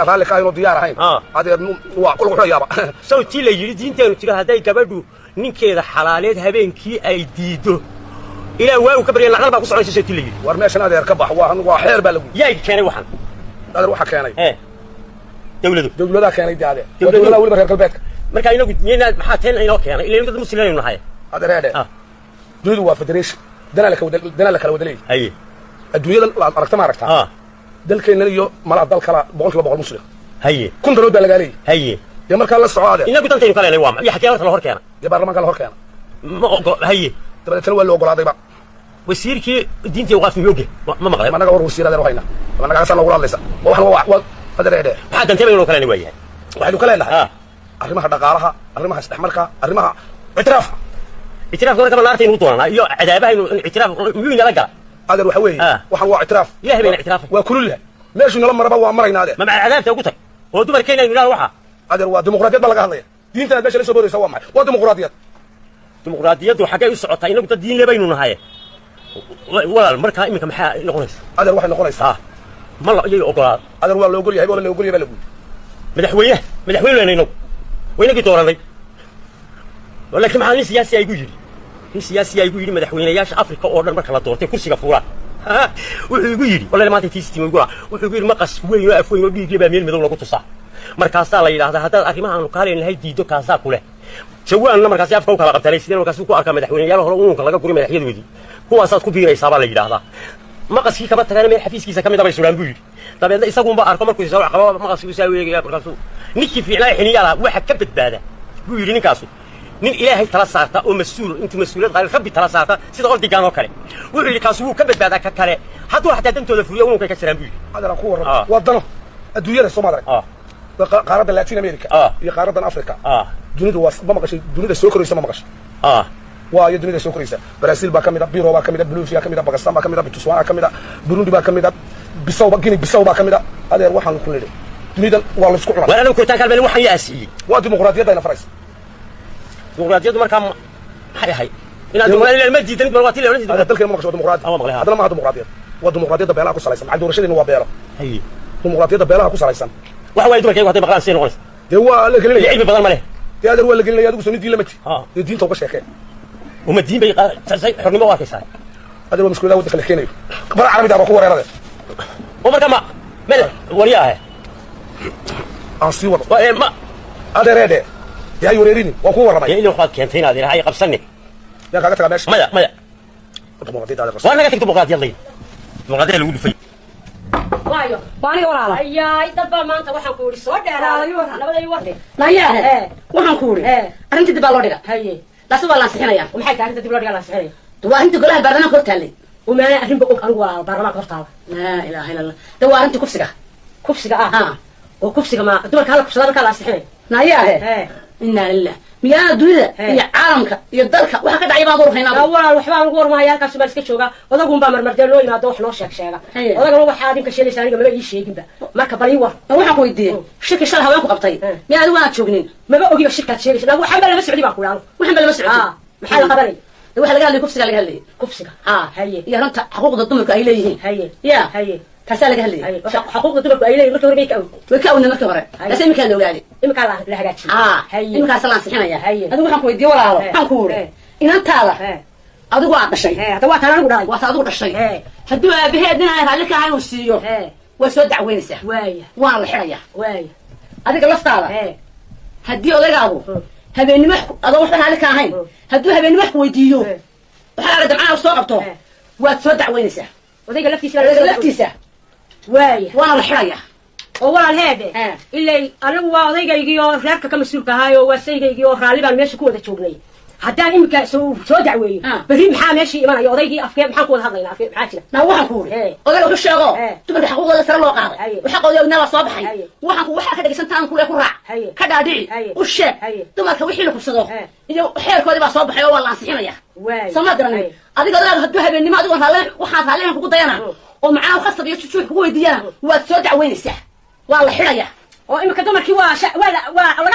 raalli ka inuu diyaar ahayn adeer waa kul wuxuu yaaba sawti la yiri diinteenu tiga haday gabadhu ninkeeda xalaaleed habeenkii ay diido ila waa uu ka bariyay lacag baa ku soconaysa sawti la yiri war meeshan adeer ka bax waa xeer baa lagu yaay keenay waxan adeer waxa keenay dawladda keenay adeer dawladda waliba reer galbeedka marka inagu nina maxaa teen inoo keenay ilaa dad muslimiin nahay adeer dawladdu waa federation dana la kala wadalay haye adduunyada aragta ma aragta dalkeena iyo mala dal kala 100% muslim haye kun dawladda laga leeyahay haye de marka la socdo inagu dantaynu kala leeyahay waa ya xaqiiqada la hor keena de baarlamaanka la hor keena ma ogo haye dabadana waa loo ogolaaday ba wasiirkii diintii waqaf miyooge ma maqlay ma naga war wasiirada waxayna ma naga san loo hadlaysa waxan waa qadareede waxa dantaynu inuu kala leeyahay waxaynu kala leeyahay arrimaha dhaqaalaha arrimaha isdhexmarka arrimaha اعتراف كمان كمان نارتين وطولنا يو عذابها إنه اعتراف مين لا قال هذا الوحوي وحن هو اعتراف يا هبين اعتراف وكلها ليش إنه لما ربوا أمرنا هذا ما مع العذاب توقتك هو دمر كينا يقول وحى هذا هو ديمقراطية بلغ هذا دين تنا باش ليش بده يسوى معه وديمقراطية وحكاية السعودية إنه قد الدين لبيننا هاي ولا المركة إمك محا نقولس هذا الواحد نقولس ما الله يجي أقرأ هذا هو اللي يقول يا ولا اللي يقول يا بلغ مدحوية وين إنه وين قطورة ذي ولكن مع الناس سياسي يقول سياسي يقول مدحوينياش افريكا oo dhan marka la doortay kursiga fuulaan wuxuu igu yiri wallahi maanta tiistii igu wuxuu yiri maqas weyn oo afweyn oo dhiig baa meel madow lagu tusaa markaas la yiraahdo hadda arrimaha aanu kaalin lahayd diido kaasa kule jawaanna markaas afka u kala qabtay sideen markaas ku arka madaxweynayaal hore uunka laga guray madaxyadoodii kuwaasaad ku biiraysaa baa la yiraahdaa maqaskii kaba tagana meel xafiiskiisa kamid ah bay suulaan buu yiri dabeedna isagu ba arko markuu soo qabo maqaskii soo weegaya markaas ninkii fiicnaa xiniyaala waxa ka badbaada buu yiri ninkaasu nin ilaahay tala saarta oo mas'uul inta mas'uuliyad qaal rabbi tala saarta sida qol digaan oo kale wuxuu kaas uu ka badbaada ka kale hadduu xataa dantooda fuliyo uu ka jiraan buu hadana ku warrama wadano adduunyada Soomaaliya qaaradda Latin America iyo qaaradda Afrika dunidu waa maqashay dunida soo koraysa ma maqashay waa iyo dunida soo koraysa Brazil baa kamid ah Biro baa kamid ah Bolivia kamid ah Pakistan baa kamid ah Botswana kamid ah Burundi baa kamid ah Bissau baa kamid ah adeer waxaan ku leeyahay dunida waa la isku cunaa walaal ku taan kalbeen waxan yaasiyi waa dimuqraadiyadda ina faraysa dimuqraadiyaddu markaa maxay ahayd inaad dimuqraadiyadda ma diidan barwaati la oranaysid هذا dalkeen ma maqasho dimuqraadi hadana ma dimuqraadiyad waa dimuqraadiyadda beelaha ku salaysan macad doorashadeena waa beelo haye dimuqraadiyadda beelaha ku salaysan waxa way dumarkay waxay maqlaan seen qoys de waa la gelinayaa cilmi badan ma leh de adeer waa la gelinayaa adigu soo diin lamati de diinta uga sheekay uma diin bay xornimo waa kaysay adeer waa mas'uuliyada wadda kale keenay bar carabiga ba ku wareerada oo marka ma meel wariyaha aan sii wado ma adeerede يا يوريني وكو ورمي يا اللي وقت كانتين هذه هاي قبسني يا كاغا تاع ماشي ماذا ديمقراطيه هذا الرسول وانا قلت ديمقراطيه الله ديمقراطيه اللي في وايو واني ورالا اياي دبا maanta waxaan ku yiri soo dheeraaday labadii warde layaa waxaan ku yiri arintii dib loo dhiga haye laasoo la saxinaya maxay tahay dib loo dhiga la saxinaya waa inta golaha baarlamaanka hortaalay uma arrin ba anigu waa baarlamaanka hortaala la ilaaha illa allah waa arintii kufsiga oo kufsiga ma dumarka hala kufsada marka la saxinaya layaa إنا لله مياه دويدة يا عالمك يا دلك وحكي دعي بعض روحنا أولا وحبان نقول ما هي كاس بس كشوجا وذاكم بامر مرتين ما دوح نوش شاكشاga وذاك لو waxaadin ka sheelaysan aniga ma ii sheegin ba marka bari war waxa ku weydiiyay shirka shal hawaan ku qabtay miyaad waad joognin ma ogiba shirkaad sheelaysan waxa bal la socdi baa ku yaalo waxa bal la socdi maxaa la qabanay waxa laga hadlay kufsiga laga hadlay kufsiga haye iyo ranta xuquuqda dumarku ay leeyihiin haye haye كاسة لك هلي حقوق دبك أيلي مركب ربيك أو وكأونا مركب رأي بس إمك هذا وقالي إمك الله لهجات هاي إمك هذا صلاة يا هذا وحنا كويدي ولا هذا حنقول إن أنت هذا هذا واحد شيء هذا واحد أنا أقول واحد هذا شيء هدوا بهدنا هذا كان وسيو وسود عوين سه والله حرية هذا قلفت هذا هدي ولا قابو هبين مح هذا واحد هذا كان هين هدوا هبين مح ويديو وحنا دمعنا وصوقته وسود عوين سه وذيك لفتي سه واي وانا الحرية ولا هذا إلا أنا وضيق يجيو رأيك كم سلك هاي وسيج يجيو غالبا ماشي كودا شغلي حتى إمك سو دعوي بريم حامشي ما يضيق أفكار محقول هذا هنا أفكار حاجة ما هو حقول ولا وش شغال تبغى حقول هذا سر الواقع وحقول يوم صباحي وحقول واحد كذا سنتان كله كرع كذا دعي وش تبغى توحي لك الصدق إذا حير كذا بقى صباحي والله صحيح يا سمعتني أديك هذا هدوها بيني ما أدور هلا وحاط علينا كودا ضيانا ومعاه خاصة بيشوف هو ديانا وتسودع وين السح والله حرية وإما كدمر كي ولا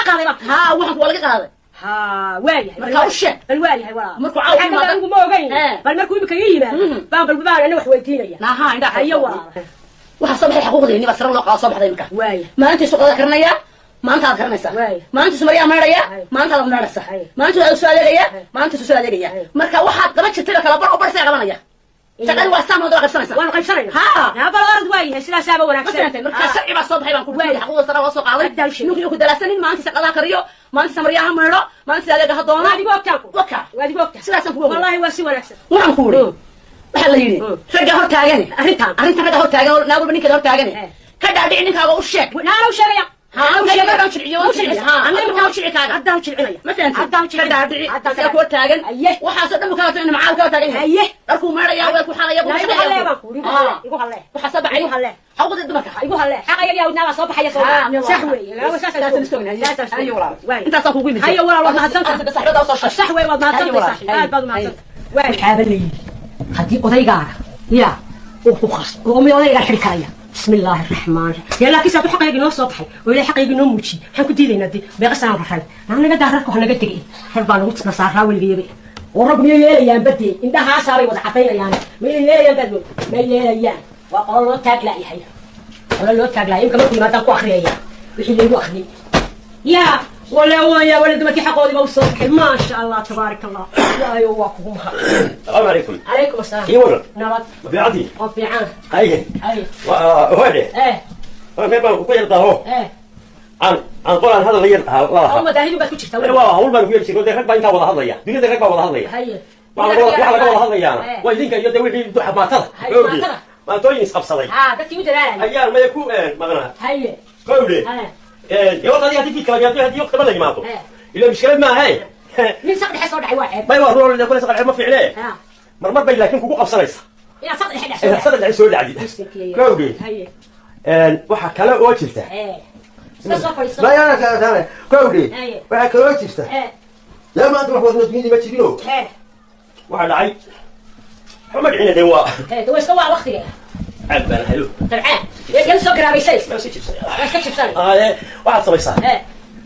قاضي ها وحق ولا قاضي ها واي مركوش الوالي هاي ورا مركو عاود ما دنقو ما وقين بل مركو يمكن يجي بان أنا وح ويدينيا لا ها عندها هي ورا وحصبح حقوقي بس راه لو صبح دايما ما انت سوق ذكرنايا ما انت ذكرنايسا ما انت سمريا ماريا ما انت مارسا ما انت سؤاليا ما انت سؤاليا marka waxaad daba jirtay kala bar oo bar saaqabanaya shaqadu waa saamad oo qabsanaysa waan qaybsanayna ha ya bal orad way sidaas aaba wanaagsan marka sharci baa soo baxay baan ku weeyay xaqooda sare waa soo qaaday ninka ku dalaasanin maanta shaqada kariyo maanta samariyaha meero maanta adeega hadoona adigo ogtaan waka adigo ogtaan sidaas ku wallahi waa si wanaagsan waxaan ku wuri waxa la yiri ragga hor taagan arrintan ragga hor taagan naagul ninka hor taagan ka dhaadhic ninkaaga u sheeg naana u sheegaya ها وش يقدر يشري وش ها أنا ما وش يكاد عدها وش عليا ما فهمت عدها وش عليا عدها كور تاجن أيه وحاسب إنه كانت إنه معاه كور تاجن أيه أركو مرة يا وياكو حلا يا لا يقول هلا يقول هلا وحسب عينه هلا حوض الدمك يقول هلا حقا يا ودنا صباح يا صباح سحوي لا وش أيوة والله أنت صاحب وين هيا والله ما هزمت أنت صاحب ده وصل السحوي ما هزمت صاحب بعد ما هزمت وين حابلي هدي أضيقار يا وخلاص وأمي أضيقار حركايا بسم الله الرحمن الرحيم يلا كيسا تو حقيقي نو صباحي ولا حقيقي نو موجي waxaan ku diidaynaa dii beeqasaan raxay naga daararka waxaan naga tagay xarbaan ugu tsna saaraa waligeeyay oo rag ma yeelayaan badii indhaha saabay wada xafaynayaan ma yeelayaan badoo ma yeelayaan waa qolo loo taaglaayay qolo loo taaglaayay in kama ku yimaadaan ku akhriyaya wixii leeyahay akhri ya ولا ولد ما حقودي بوصل ما شاء الله تبارك الله لا يواكم السلام عليكم عليكم السلام يورا نبات في عدي وفي عام اي وهذا ايه ما بقى كل ده ايه عن قران هذا غير الله هم داهين بس كنت ايوه هو ما بيقول شيء ده ركبه انت ولا هضيا دي ده ركبه ولا هضيا هي ولا هضيا ويدينك يد وحي دوح ما ترى ما توين يسقبصلي دتي ودلال ايار ما يكون مغنى هي كودي يا وطني هذه فيك هذه وقت ما جماعته الا مشكله ما هي من سقد حسود دحي واحد ما يوروا لنا كل سقد ما في عليه مرمر بين لكن كوكو قبصليس يا سقد دحي سقد دحي سود عديد كودي هي waxa kale oo jirta لا يا انا كودي waxa kale oo jirta لا ما انت wax wadno midi ma jirino waxa dhacay xumad cina de waa de way iska waa waqtiga abban helo tabcaan yeekan soo garaabaysay ma si jibsan iska jibsan waxa samaysaa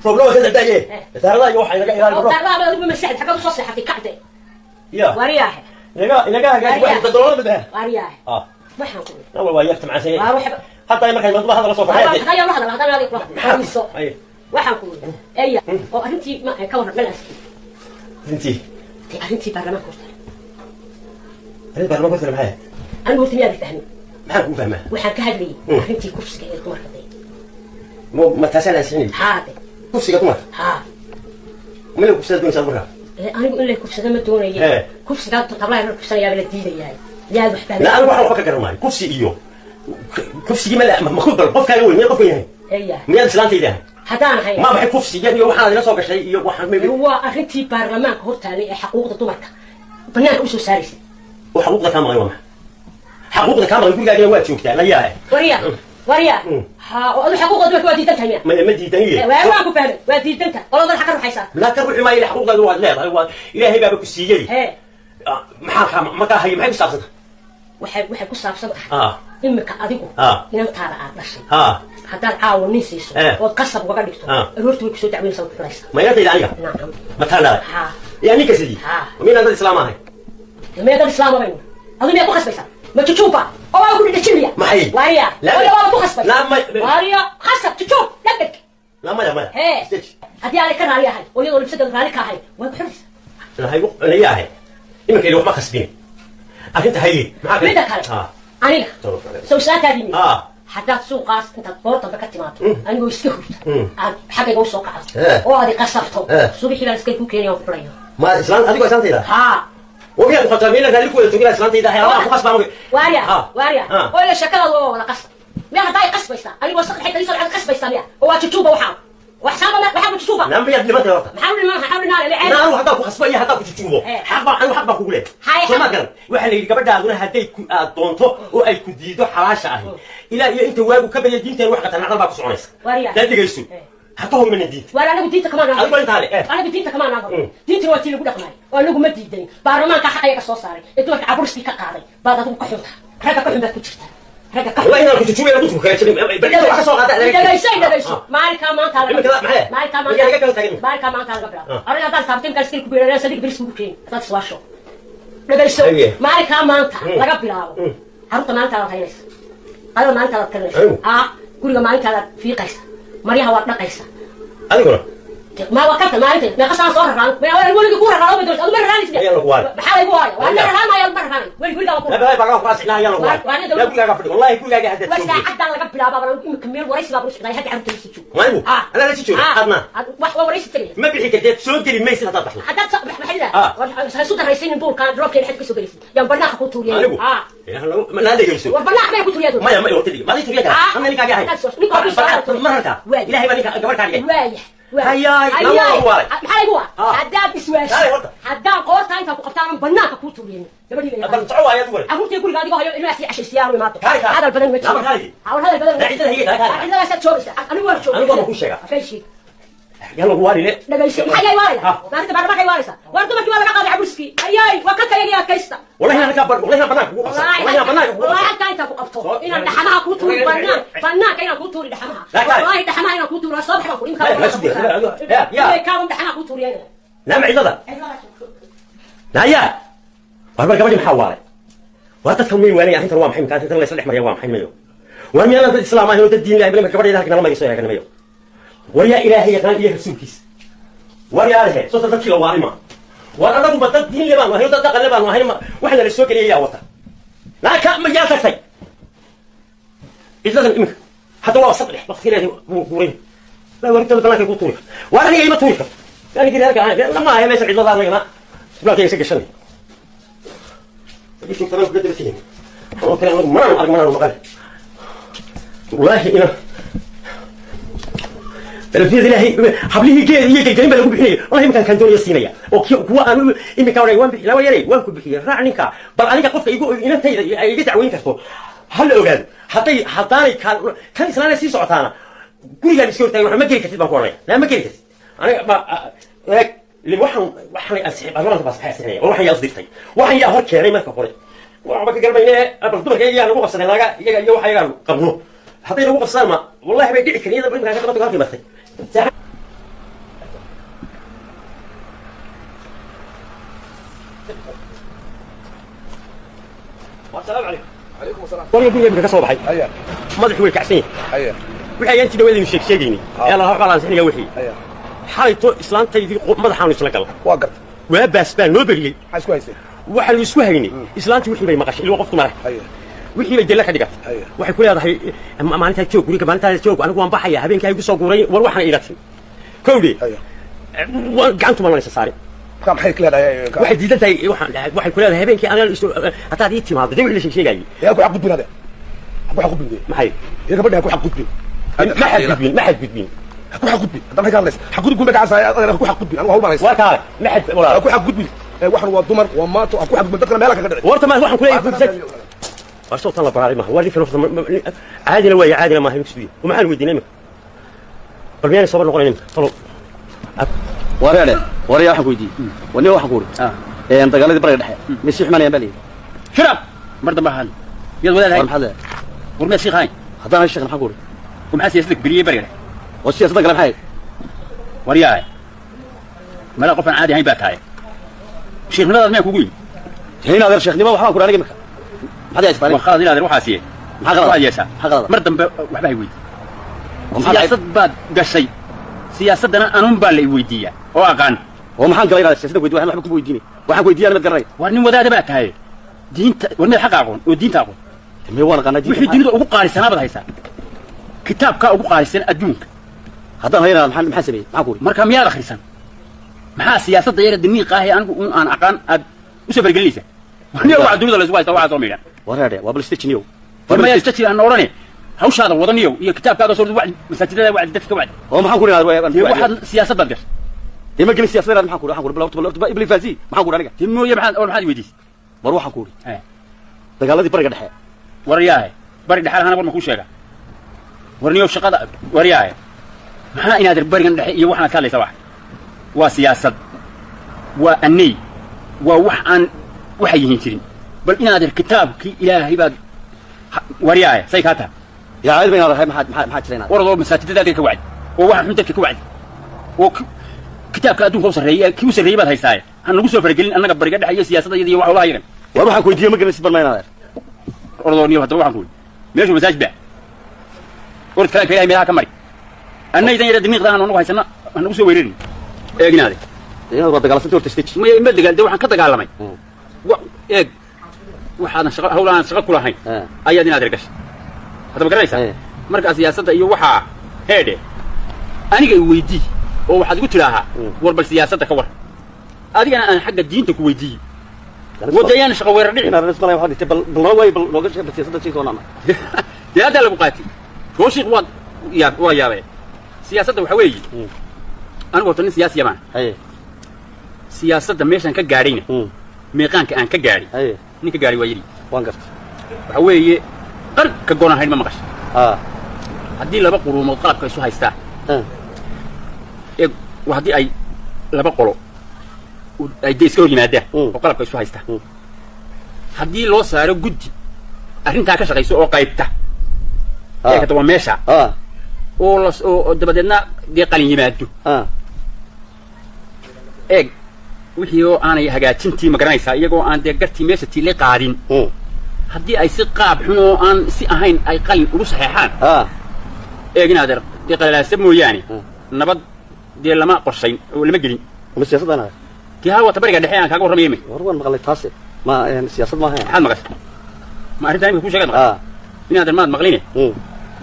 problem hada daye taarada iyo waxa inaga ilaali baro taarada adigu ma saxid xagga soo saxatay kacde ya wariyaha inaga waxa dadolada bada wariyaha waxaan ku nawa waa yarta macasay waxba حتى مركز مطبخ هذا صوفه هذا هذا waxaan ku eeya oo arintii ma ka waran malaaski arintii baarlamaanka maxay aan waqti miyaa fahmin maxaan ku fahmaa waxaan ka hadlayay arintii kufsiga ee dumarka ma taasana sinin haade kufsiga dumarka ma la kufsada doonaysaa markaa anigu in la kufsada ma doonayo kufsiga tablaha la kufsanayaa la diidayaa yaa wax fahmin la anigu waxaan ka garanayo kufsi iyo كفسي ما خذ قف كان وين قف وين هي مياد سلانتي ده هدان هي ما بحب كفسي يعني waxaan la soo gashay iyo waxaan هو arintii baarlamaanka hortaanay ee xuquuqda dumarka banaanka u soo saaraysa وحقوقda kama ayuu حقوقda kama ayuu guriga waa joogtaa la yahay wariya ha oo xuquuqda dumarka waa diidan tahay ma diidan yahay waa ku fahmay waa diidanta qolada xaq ruuxaysa la ka ruuxi ma ilaa xuquuqda waa leedahay waa ilaahay baa ku siiyay maxaa ma ka hay maxay saabsan waxay ku saabsan tahay imika adigu inantaada aad dhashay haddaad caawa nin siiso ood qasab ugaga dhigto aroortii way kusoo dacweynaysaa ku xuraysa ma inantayda aniga ma taanaa yaa ninka sidii miinaan dad islaam ahay miyaa dad islaam abaynu adigu miyaad ku khasbaysaa ma jujuuba oo waa ku dhidhajinaya maxay waariya waa ku khasbay waariya khasab jujuub dhagdhag la maya haddii aanay ka raali ahay oo iyadoo libsadeedu raali ka ahay way ku xuraysaa aniga ahay iminka ili waxma khasbin arrinta haye maxaa midda kale aniga soo saataadii haddaad suuqaas intaad goor dambe ka timaado anigoo iska hurta aad xaggayga u soo kacdo oo aad iqasabto subaxii baan iskay ku keenaya ku furaya ma islaan adigoo islaantayda وبيها مقدمين لك هذيك ولا تقول اسلانتي ده يا الله قصبه واريا ولا شكلها ولا قصب ما هداي قصب يستا انا وصلت الحته دي على قصب يستا هو تشوبه وحسابه ما بحاول تشوبه نعم بيد ما ترى حاول نار اللي انا اروح هداك قصبيه هداك تشوبه حق انا حق اقول لك شو ما قال waxa la gabadha aduna haday aad doonto oo ay ku diido xalaasha ah ila iyo inta waagu ka bariya diinteen wax qatan aqal baa ku soconaysa dadagaysu حطهم من الدين ولا انا بديت كمان انا بديت كمان دينتي وقتي لو دقماي وانا ما ديدين بارلمانka xaqayga soo saaray intuu ka cabursi ka qaaday baad adigu ka xunta raga ka xunta ku jirta raga ka والله انا كنت تشوفي انا كنت كاجري بدي wax soo qaada dhagayso maalka maanta laga bila ariga dad taabtin kalski ku biiray sadig biris ku keen dad swaasho dhagayso maalka maanta laga bilaabo harunta maanta la hayaysa هذا ما أنت لا تكلم قولي ما أنت لا في قيس مريها وقت قيس أنا ما وقت ما أنت ما قصة صور ران ما أقول لك كورة ران بدرس أنا مرة راني يلا قوار بحاول قوار وأنا ران ما يلا مرة راني وين قولي لا بهاي بقى خلاص لا يلا قوار لا قولي قافل والله يقول لك هذا بس حتى أنا قبل أبغى مكمل ورئيس بابروس كذا هذا عم تمشي شو ما هو أنا لا تشوف أنا ورئيس تاني ما بيحكي كده سوق اللي ما يصير هذا بحلا حتى تصبح محلة صوت الرئيسين البول كان دروب كده حد كسو جلسي يوم برناخ كنت توريه ما هذا يجلسوا وبرناخ ما يكون توريه ما يقول تدي ما توريه أنا اللي قاعد مرة إلهي بنيك قبل كاريه هيا لا قوار محل قوار حداد بسواش حداد قوتها أنت قبطان برناخ كنت توريه بل تعوا يا دول أقول يقول قاعد يقول إنه يسي عشر سيارة ما هذا البدن متى هذا البدن لا هي لا لا لا شو أنا ولا شو أنا ما بقول شيء في شيء يلا قواري ليه لا بس حاجة يوارث ما أنت بعد ما يوارث ورد ما تقول أنا قاعد عبرسكي أياي وقت يجي أكيستا والله أنا كبر والله أنا بناك والله أنا بناك والله حتى أنت أبطأ إن الدحمها كوتوري بناك إن كوتوري دحمها والله الدحمها إن كوتوري الصبح ما كورين كلام يا كلام دحمها كوتوري أنا لا معيضة لا يا وهذا كمان محاورة وهذا تكمل وين يعني تروى محمد كانت تروى يصلح مريم محمد وهم يلا الإسلام هو الدين لا يبلغ كبر يدك لما يسوي كلام يو وريا إلهي كان يرسم كيس وريا له صوت تذكر وارما وأنا أقول بدل دين لبان وهي بدل لبان وهي وإحنا للسوق اللي يا وطن لا كم يا تكتي إذا إمك حتى لو صدق وقت كذا مورين لا وريت البنات يقول طولك وأنا هي ما طولك يعني كذا هيك لما هي ليس عيد الله ما لا تيجي سكشني بدي شو كلام قدر فيه هو كلام ما مقال والله إنا الفيز الله حبليه كي كلمة لو بحني والله ما كان دوني الصينية وكوا أنا إمي كوري وان لا ويري وان كبحي رعنيك بل أنا قفك يقول إن أنت يجي تعوين كسبه هل أوجد حطاني كان إسلام سيس عطانا كل جالس يقول تاني ما كيري كسب بقولي لا ما كيري كسب أنا هيك اللي وحن أسحب أنا بس حاسني وحن يصدقني وحن يهرب كيري ما كقولي وعمك قلبي أبغى تبغى يجي أنا بقصد لا يجي وحن يجي قبله حطينا وقف سلمى والله بيدعي كنيدة بنت كانت تبغى تقول مثل السلام عليكم. عليكم السلام. وأنا يقول يبغى كسر بحي. أيه. ما ذي حوي كعسين. أيه. وحي أنت دويني مش شيء يلا هقول أنا سحني وحي. أيه. حالته إسلام تيجي ما ضحى نفس الكلام. واقرت. وبس بان ما بقي. عايز كويس. وحل يسوهيني. إسلام توحي بي مقاش اللي وقفت معه. أيه. wixii bay dila ka dhigatay waxay ku leedahay maalinta joog guriga maalinta joog anigu waan baxaya habeenkii ay ku soo guuray war waxaan iilatay kowdii gacantu ma lanaysa saari kam xay leedahay waxay diidan tahay waxay ku leedahay habeenkii aniga hataa ii timaado dad wixii la sheegayay yaa ku xaq gudbinade ku xaq gudbin maxay yaa gabadha ku xaq gudbin ma xaq gudbin ku xaq gudbin hadan ka hadlays xaq gudbin ma gacaysay aniga ku xaq gudbin anigu hawl malaysa waa kaa ma xaq wala ku xaq gudbin waxan waa dumar waa maato ku xaq gudbin dadka meelaha ka dhacay warta ma waxaan ku leeyahay وصوت الله براري ما هو اللي في الوقت عادنا ويا عادنا ما هي مكسبية وما حد ودي نمك بالبيان صبر نقول نمك طلب وريا واحد ودي وني واحد قول انت قال لي برا دحي مسيح ماني بالي شرب مرضى ما هل يلا ولا هاي محل ورمي الشيخ هاي هذا الشيخ ما قول ومع سياستك بريه بريه والسياسه قال هاي وريا هاي ما لا قفن عادي هاي باك هاي شيخ ماذا ما يقول هنا هذا الشيخ ما وحنا قول انا مك هذا يسمعني وخلاص هنا روح اسيه ما غلط يسا غلط مرضى وحبا يويد سياسه باد قشي سياسه انا بالي ويديا oo aqaan oo maxaan galay raad siyaasadda weydiin waxaan ku weydiinay waxaan weydiiyay mid garay war nin wadaada baa tahay diinta warna xaq aqoon oo diinta aqoon me waan qanaa wixii diinta ugu qaalisan abad haysa kitaabka ugu qaalisan adduunka haddaan hayna maxaa sameeyay maxaa ku marka miyaa akhrisan maxaa siyaasadda yar dimiiqa ah anigu aan aqaan aad u soo fargelinaysa warna waa dunida la isku haysta waa soo meeyan waraade waa bal stitchniyo warma stitchni aan orane hawshaada wadaniyo iyo kitaabkaaga soo wacdi masaajidada wacdi dadka wacdi oo maxaan ku leeyahay waxaad siyaasadda gashay ima gelin siyaasadda maxaan ku waxaan ku bilawto ibli faasi maxaan ku aniga timooye maxaad weydiis war waxaan ku dagaaladii bariga dhexe waryahay bari dhaxal hana war ma ku sheega warniyo shaqada waryahay maxaa inaad barigan dhexe iyo waxaan ka hadlaysaa wax waa siyaasad waa anni waa wax aan waxa yihiin jirin bal inaad kitaabkii ilaahay baad waryahay say ka taa yaa aad bayna rahay maxaa jirayna warado masaajidada ka wacdi oo waxa xun dadka ka wacdi oo kitaabka adduunka u sareeyay kii u sareeyay baad haysaa aan nagu soo fargelin annaga bariga dhexe iyo siyaasadda iyo wax walaha yaran war waxaan ku weydiiyay ma garan si barmayna warado niyo hadda waxaan ku meeshu masaajid baa ورد كلام كلام ميلها كمري أنا إذا يرد النقطة أنا نروح يسنا أنا وسوي ويرين إيه جنادي إيه هو بدك على سنتور تستيش ما يمد قال ده وحن كذا قال لمي إيه وحنا شغل هولا أنا شغل كلها هاي أي دينا دركش هذا بقرا يسا مركز سياسة أيه وحى هذا أنا جاي ويدي أو حد قلت لها ورب سياسة كور هذه أنا حق الدين تكويدي ودي أنا شغل ويرني أنا بالنسبة لي واحد تبل بالرواي باللغة شيء بس شيء صنعنا هذا اللي بقاتي شو شيء واد يا بيه سياسة وحوي أنا وطني سياسي يا مان سياسة ميشان كجارين ميقان كأن كجاري نيك جاري ويري وانقص وحوي قرب كجونا هاي ما مقش هدي لبا قرو مقلب كيسو هايستا وهدي أي لبا قرو أي ديسكو ينادى مقلب كيسو هايستا هدي لو سارو جدي أرين تاكش كيسو أو قايبته إيه كتوه ميشا oo dabadeedna dee qalin yimaado eeg wixii oo aanay hagaajintii ma garanaysaa iyagoo aan dee gartii meesha tiile qaadin haddii ay si qaab xun oo aan si ahayn ay qalin ugu saxeexaan eeg inaad dee qalalaasa mooyaane nabad dee lama qorshayn oo lama gelin ma siyaasadana tii haa wata bariga dhexe aan kaaga warramayay war waan maqlay taasi ma siyaasad ma ahayn maxaad maqashay ma arrintan imika kuu sheegad maqashay inaad maad maqline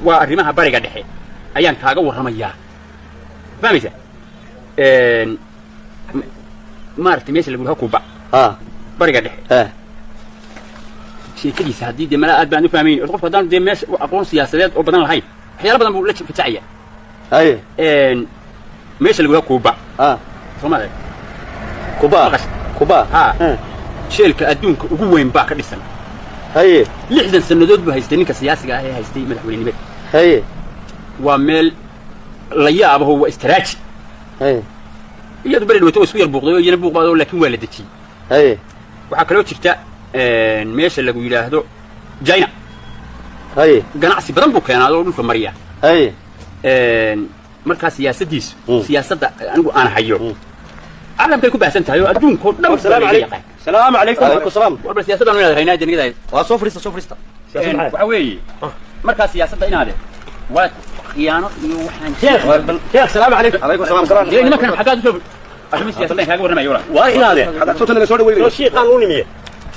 waa arrimaha bariga dhexe ayaan kaaga warramayaa fahmaysa maaragtay meesha lagu yidhaha kuuba bariga dhexe sheekadiisa haddii dee malaa aad baan u fahmayn qofka haddaan dee meesha aqoon siyaasadeed oo badan lahayn waxyaala badan buu la fajacaya meesha lagu yidhaha kuuba soo maada kuuba sheelka adduunka ugu weyn baa ka dhisan 60 sannadood buu haystay ninka siyaasiga ah ee haystay madaxweynenimada وميل ليابه هو استراج iyadu bari dhawto isku yar buuqday oo iyana buuqbaado laakiin waa la dajiyay waxa kale oo jirta meesha lagu yiraahdo China ganacsi badan buu keenay oo dhulka mariya marka siyaasadda anigu aan hayo caalamkay ku baahan tahay oo adduunka oo dhan السلام عليكم وعليكم السلام warba siyaasadda aan leedahay inaad janiga waa soo fariista waxa weeye marka siyaasadda inaad waa خيانة وحن شيخ السلام عليكم عليكم السلام ليه ما كان حاجات شوف أحمد سياسة الله كاجور ما يورا واحد هذا هذا صوت اللي سوى ويلي الشيخ قانوني مية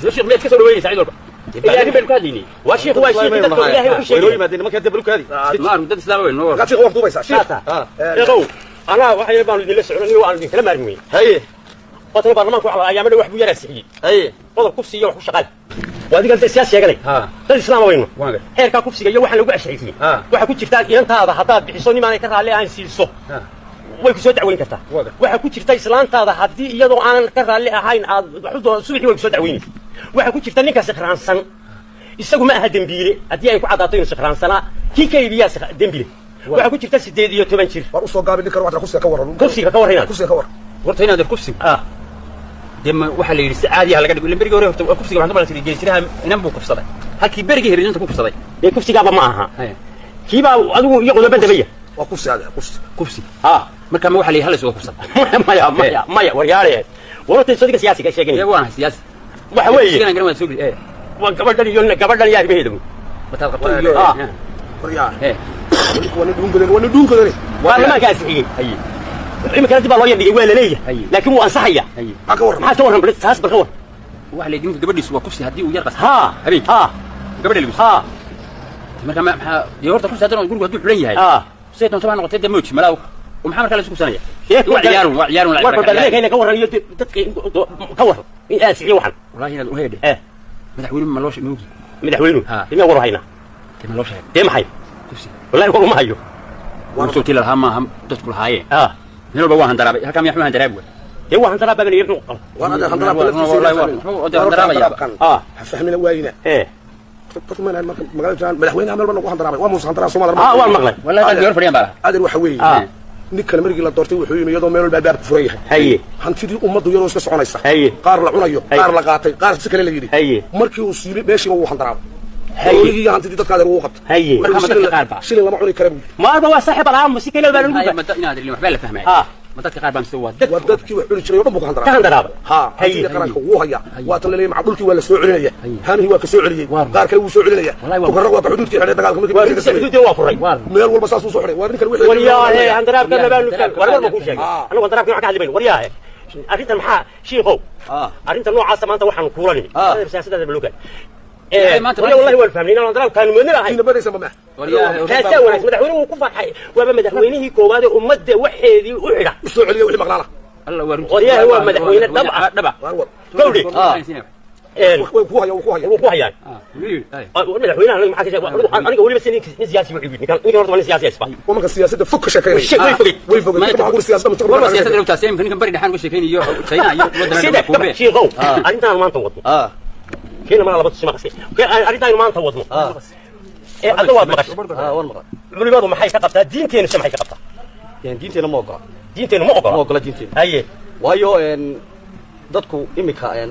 الشيخ ميت كسر ويلي سعيد وربا إيه هذه بالكاديني والشيخ هو الشيخ تذكر الله وكل ويلي ما دين ما كان دبلوك هذه ما أعرف ده تسلم وين قاعد شيخ وقف دبي شيخ يا قو أنا واحد يبان لي لسه عني وأنا كلام مرمي هي قطر برلمانك على أيام اللي واحد بيجري سحي هي قطر كوفسي وحش شغال وهذه قلت السياسة يا قلي الإسلام وينه حير كوفسي يا واحد لو قاعد شيء فيه واحد كنت شفتها أنت هذا حطات بحصوني ما يكره عليه عن سيلسو ويكسو دعوين كرتا واحد كنت شفتها إسلام هذا حدي يدو عن كره عليه هاين حدو سويحي ويكسو دعوين واحد كنت شفتها نيكا سكران سن يسقوا معها دمبيلي أدي أيكو عضاتين سكران سنة كي بيا دمبيلي واحد كنت شفتها سديد يوتيوب شير ورسو قابل لك روح كرسي كور هنا كرسي كور ورت هنا ده كرسي دم waxa la yiri caadi ah laga dhigo limberigi hore horta kufsiga waxaan balan tiriyay siraha inan buu kufsaday halkii berigi hirinta ku kufsaday ee kufsiga ma aha kiiba adigu iyo qodob badabaya waa kufsi hada kufsi marka ma waxa la yahay soo kufsaday maya waryaale warta sadiga siyaasiga sheegay ee waan siyaasi waxa weeye sidaan garan waan soo gudbay waan gabadhan yaa ribeedo wata qabto iyo waryaale wana dhuungadani waa lama kaasixiyay imika dib loo yidhi waa leeyahay laakiin waa ansaxaya ma ka warran ma ka warran bal taas bal ka war waxa la yidhi gabadhiisu waa kufsi hadii uu yar qas habeen gabadha marka ma horta kufsi hadana gurigu haduu xiran yahay saytan tabaan noqotay damooji malaaw ومحمد مركز اسكو سنه وعيارون warba leeyahay ka warran iyo dadka ka war in aasi waxan wallahi inaad u heede madaxweynuhu ma loo sheegay madaxweynuhu ina war hayna ma loo sheegay dee maxay kufsi wallahi war ma hayo waan soo tilaa hama dadku lahaayeen نلو بواه هندرابي هكذا يحمل هندرابي هو هندرابي بني يرنو وانا هندرابي فهمنا وين قلت ما قال جان مدحوين عمل بنو هندرابي وموس هندرابي سومال والله والله هذا فريان بقى هذا waxa weey ninka markii la doortay wuxuu yimid iyadoo meel baab ku furay haye hantidii ummadu yaroo iska soconaysa haye qaar la cunayo qaar la qaatay qaar si kale la yiri haye markii uu siibay meeshii uu handaraabay haye hantidii dadka uu qabtay haye shilin lama cuni karo ما هو صاحب العام مسكين البلد ما ina adrin waxba la fahmay dadka qaar baan soo wadadkii wax cuni jiray oo dhan buu ka ka handaraaba ha hay'adda qaranka wuu haya waa tan leeyahay macdulkii waa la soo celinaya haanihi waa ka soo celiyay qaar kale wuu soo celinaya tukarra waa xuduudkii xidhay dagaalka markii xuduudii waa furay meel walba saas uu soo xidhay waa ninkan wixii wariyaahe handaraabka labaanu war ma ku sheegay anagu handaraabka waxa ka hadlayno wariyaahe arrintan maxaa shiikhow arrintan noocaas maanta waxaan kuulanay siyaasadda balooga والله هو الفهمين أنا أضرب كانوا من راح كنا بدي سماه كاسة وناس مدحونه وكفر حي وما مدحونه كوماده ومد وحدي وحده السوق عليه وحي مقلالة الله ورياه هو مدحونه دبع قولي وكوها مدحونه أنا معك أنا أقول بس إنك سياسي وعيبني كان إنك أردت سياسي أسباب وما السياسة فك شكاين ويفوق ما أقول السياسة والله السياسة لو تاسين كنا بري دحان وشكاين يو شينا سيدك شيء غو أنت أنا ما أنت وضم كنا ما لبطش مقصي أريد ما أنت وضم أدوات مقص قولي بعض ما حي كقطة دينتين سمحي كقطة يعني diinteena ma ogola دينتين ما أقرأ ma ogola diinteena أيه waayo dadku imika